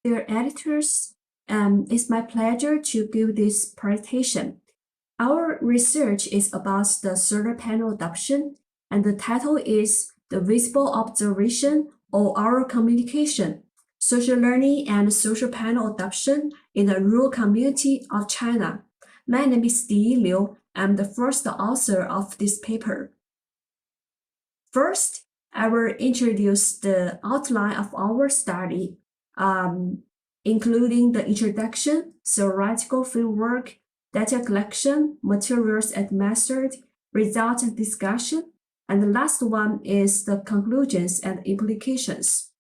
dear editors. It's my pleasure to give this presentation. Our research is about the solar panel adoption, and the title is The Visible Observation of Our Communication, Social Learning and Social Panel Adoption in the Rural Community of China. My name is Diyi Liu. I'm the first author of this paper. First, I will introduce the outline of our study, including the introduction, theoretical framework, data collection, materials and method, result discussion, and the last one is the conclusions and implications.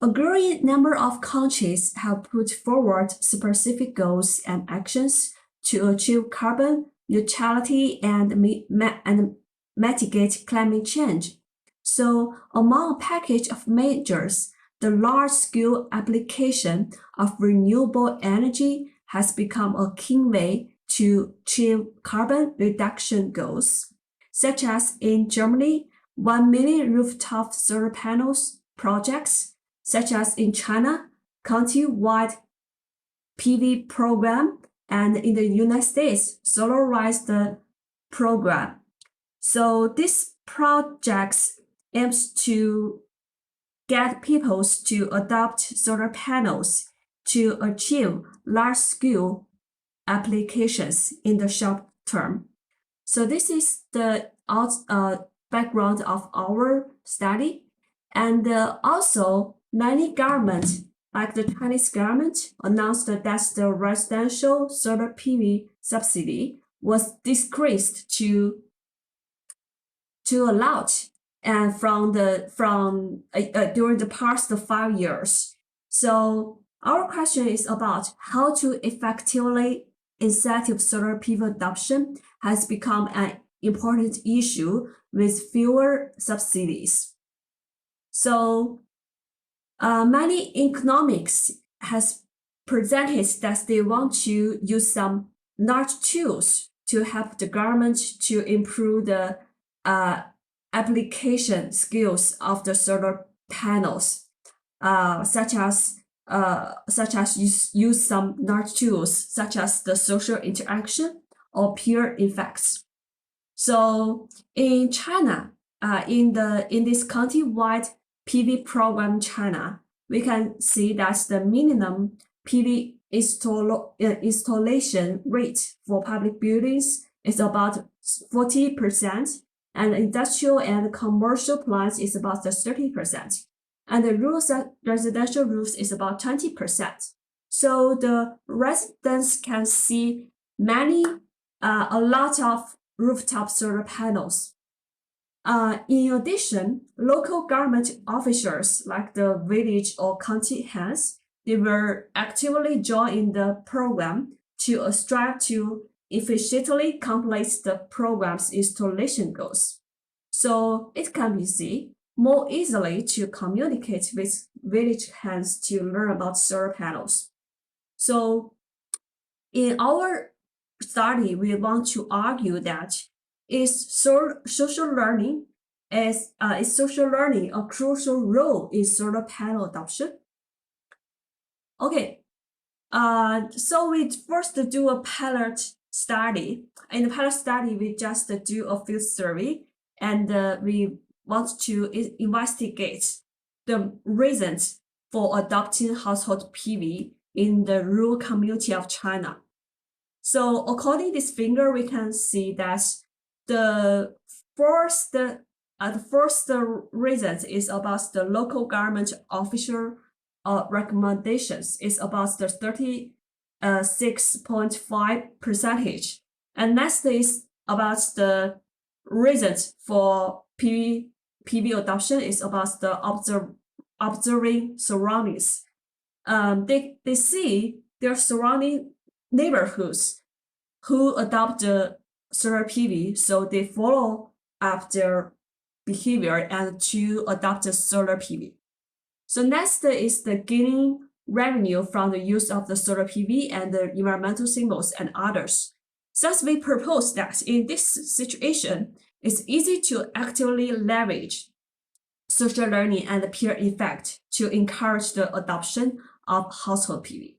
A growing number of countries have put forward specific goals and actions to achieve carbon neutrality and mitigate climate change. So, among a package of measures, the large-scale application of renewable energy has become a key way to achieve carbon reduction goals, such as in Germany, 1 million rooftop solar panels projects, such as in China, county-wide PV program, and in the United States, Solarized program. So these projects aims to get people to adopt solar panels to achieve large-scale applications in the short term. So this is the background of our study. And also, many governments, like the Chinese government, announced that the residential solar PV subsidy was decreased to a lot, and during the past 5 years. So our question is about how to effectively incentive solar PV adoption has become an important issue with fewer subsidies. So many economics has presented that they want to use some large tools to help the government to improve the application skills of the solar panels, such as use some large tools such as the social interaction or peer effects. So in China, in this county-wide PV program China, we can see that the minimum PV installation rate for public buildings is about 40%, and industrial and commercial plants is about 30%, and the residential roofs is about 20%. So the residents can see a lot of rooftop solar panels. In addition, local government officials like the village or county heads, they will actively join in the program to strive to efficiently complete the program's installation goals. So it can be more easily to communicate with village heads to learn about solar panels. So in our study, we want to argue that social learning a crucial role in solar panel adoption? Okay, so we first do a pilot study. In the pilot study, we just do a field survey, and we want to investigate the reasons for adopting household PV in the rural community of China. So according to this figure, we can see that the first reason is about the local government official recommendations is about the 36.5%, and next is about the reasons for PV adoption is about the observing surroundings. They see their surrounding neighborhoods who adopt the solar PV, so they follow up their behavior and to adopt the solar PV. So next is the gaining revenue from the use of the solar PV and the environmental symbols and others. Thus, we propose that in this situation, it's easy to actively leverage social learning and peer effect to encourage the adoption of household PV.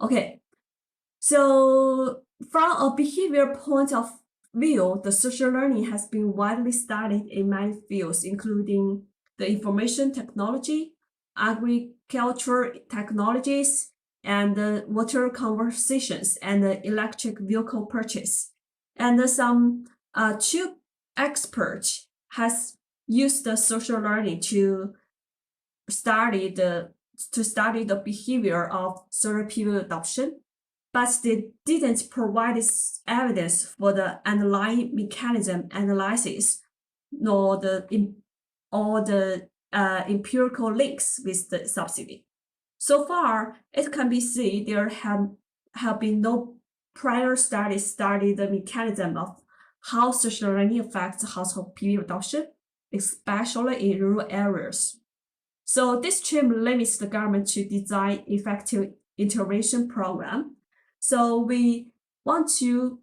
Okay, so from a behavior point of view, the social learning has been widely studied in many fields, including the information technology, agriculture technologies, and water conversations, and electric vehicle purchase. And some two experts has used the social learning to study the behavior of solar PV adoption, but they didn't provide evidence for the underlying mechanism analysis, nor the empirical links with the subsidy. So far, it can be seen there have been no prior studies study the mechanism of how social learning affects household PV adoption, especially in rural areas. So this trend limits the government to design effective intervention program. So we want to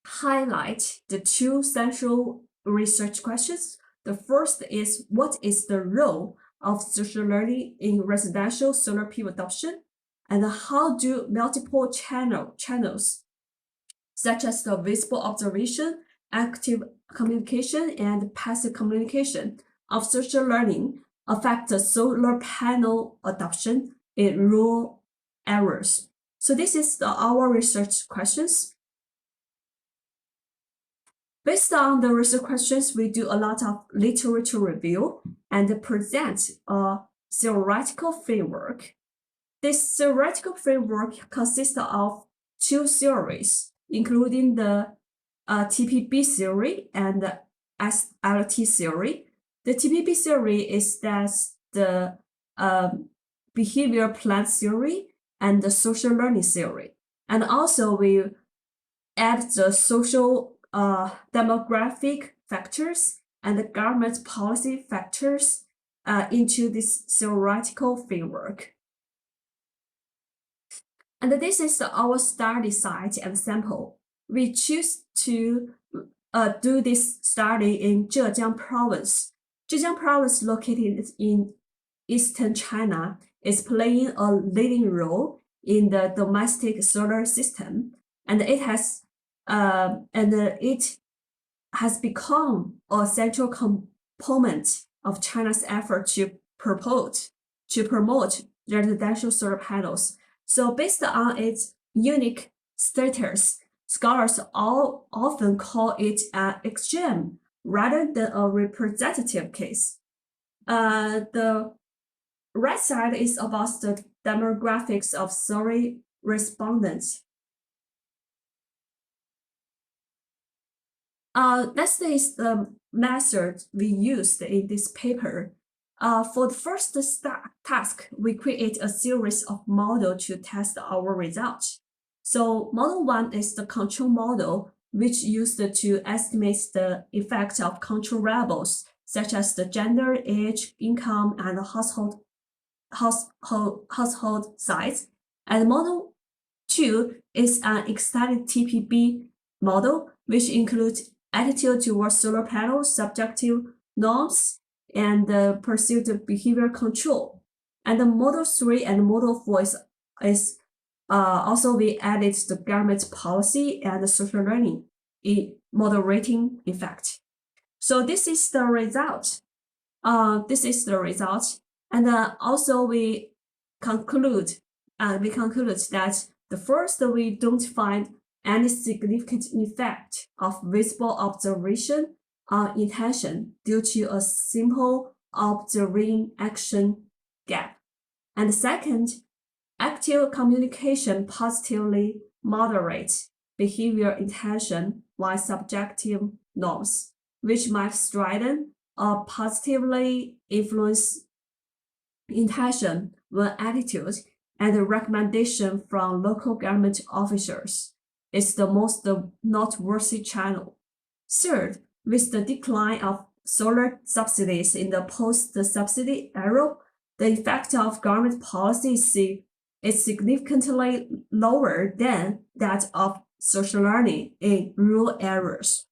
highlight the two central research questions. The first is, what is the role of social learning in residential solar PV adoption? And how do multiple channels, such as the visible observation, active communication, and passive communication of social learning, affect the solar panel adoption in rural areas? So this is our research questions. Based on the research questions, we do a lot of literature review and present a theoretical framework. This theoretical framework consists of two theories, including the TPB theory and the SLT theory. The TPB theory is that the behavior plan theory and the social learning theory. And also we add the social demographic factors and the government policy factors into this theoretical framework. And this is our study site and sample. We choose to do this study in Zhejiang province. Zhejiang province, located in eastern China, is playing a leading role in the domestic solar system, and it has become a central component of China's effort to promote residential solar panels. So based on its unique status, scholars often call it an extreme rather than a representative case. The right side is about the demographics of solar respondents. Next is the method we used in this paper. For the first task, we create a series of models to test our results. So model 1 is the control model, which used to estimate the effect of control variables, such as the gender, age, income, and household size. And model 2 is an extended TPB model, which includes attitude towards solar panels, subjective norms, and perceived behavior control. And the model 3 and model 4 is also we added the government policy and the social learning in moderating effect. So this is the result. And also we conclude that the first, we don't find any significant effect of visible observation on intention due to a simple observing action gap. And second, active communication positively moderates behavior intention while subjective norms, which might strengthen or positively influence intention when attitude and recommendation from local government officials is the most noteworthy channel. Third, with the decline of solar subsidies in the post-subsidy era, the effect of government policy is significantly lower than that of social learning in rural areas.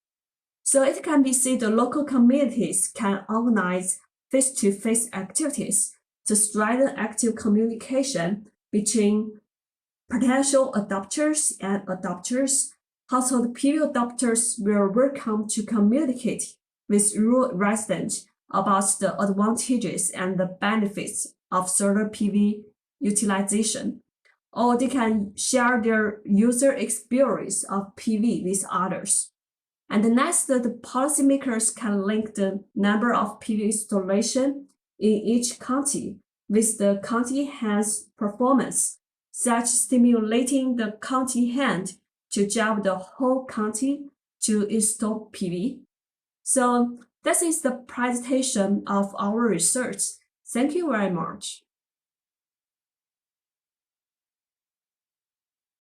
So it can be seen the local communities can organize face-to-face activities to strengthen active communication between potential adopters and adopters. Household PV adopters will welcome to communicate with rural residents about the advantages and the benefits of solar PV utilization, or they can share their user experience of PV with others. And next, the policymakers can link the number of PV installation in each county with the county hand's performance, such stimulating the county hand to drive the whole county to install PV. So this is the presentation of our research. Thank you very much.